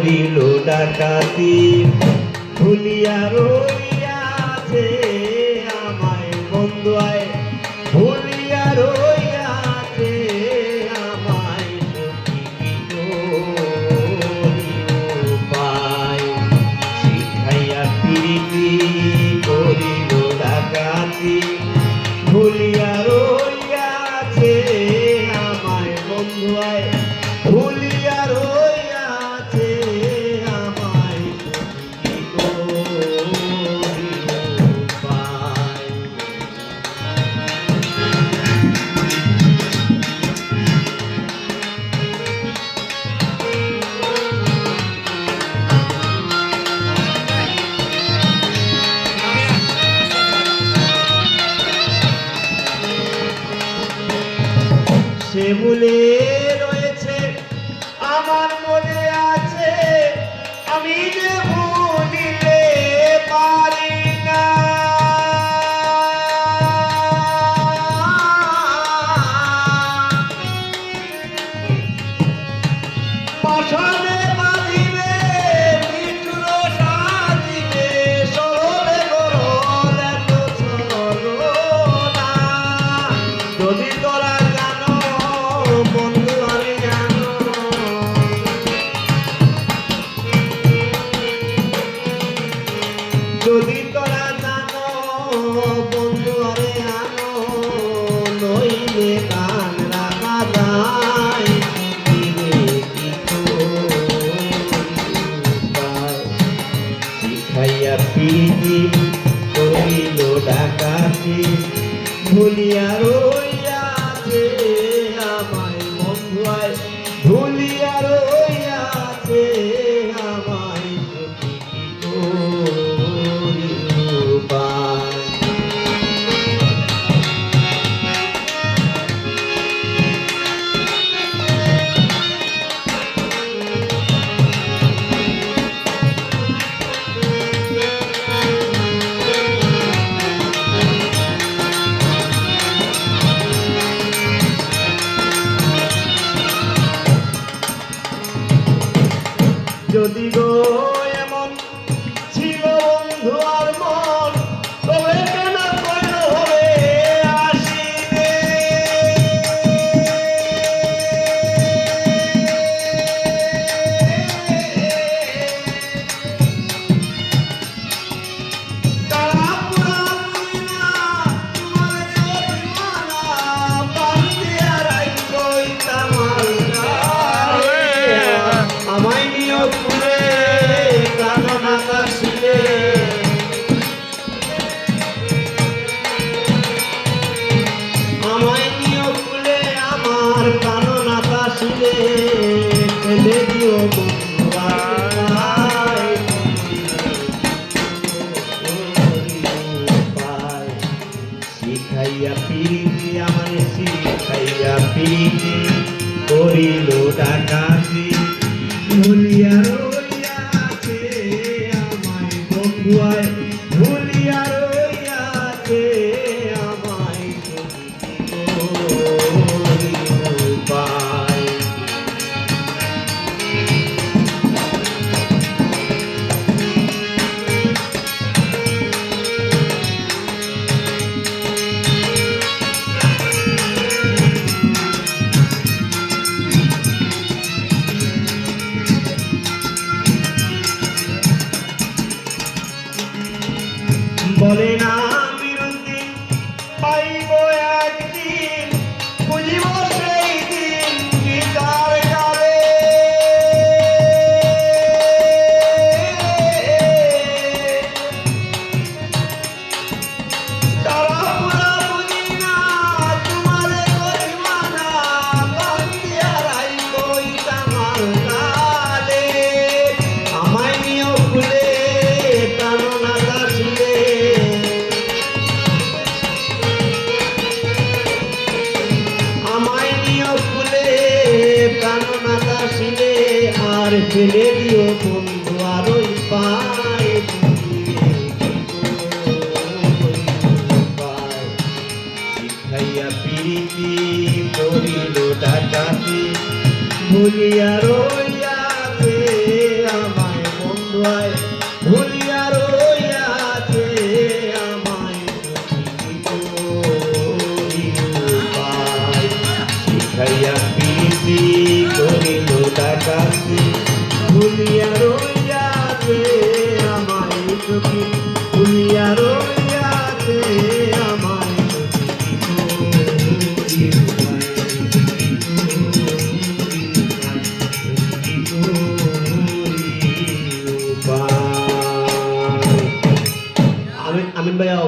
করিল ডাকাতি ভুলিয়া রইয়াছে আমায় বন্ধু আয় ভুলিয়া রইয়াছে আমায় উপায় শিখাইয়া প্রীতি করিল ডাকাতি ভুলিয়া রইয়াছে আমায় বন্ধু আয় ভুলিয়া রইয়াছে আমায় সে ভুলে রয়েছে আমার মনে আছে আমি যে ভুলিতে পারি না পাষাণে বাঁধিবে বিষ্ণুর সাজিবে সরলে গরল এত ছলনা যদি তোরা জানো বন্ধু আমি জানো যদি তোরা জানো বন্ধু আমি জানো নইলে কান রাখা যায় শিখাইয়া প্রীতি করিল ডাকাতি ভুলিয়া রইয়াছে আমায় বন্ধু আয় ভুলিয়া রইয়াছে আমায় যদি গো এমন ছিল বন্ধু আর মন তবে কেন কইল হবে আসিবে তারা পুরা বুঝিনা তোমার জরিমানা বান্দিয়া রাই কইতাম আমায় নিয়োগ করে প্রাণ আকাশে আমায় নিয়োগ করে আমার প্রাণ আকাশে ফেলে দিও শিখাইয়া প্রীতি আমায় শিখাইয়া প্রীতি করিল ডাকাতি ভুলিয়া রইয়াছে আমায় বন্ধু আয় ভুলিয়া রইয়াছে আমায় উপায় বলে না বিরতি পাইব একদিন বুঝিব সেই দিন বিচার কালে তারা পুরা বুঝি না তোমার গরিমানা বান্দিয়া রাই কইতাম কালে আমায় নিয়োগ খুলে প্রাণ আকাশে আমায় নিয়োগ খুলে প্রাণ আকাশে আর ফেলে দিও বন্ধু আরই পায় শিখাইয়া প্রীতি করিল ডাকাতি ভুলিয়া রইয়াছে দোয়ায় ভুলিয়া রইয়াছে আমায় শিখাইয়া প্রীতি করিল ডাকাতি ভুলিয়া রইয়াছে আমায় সখী ভুলিয়া রইয়াছে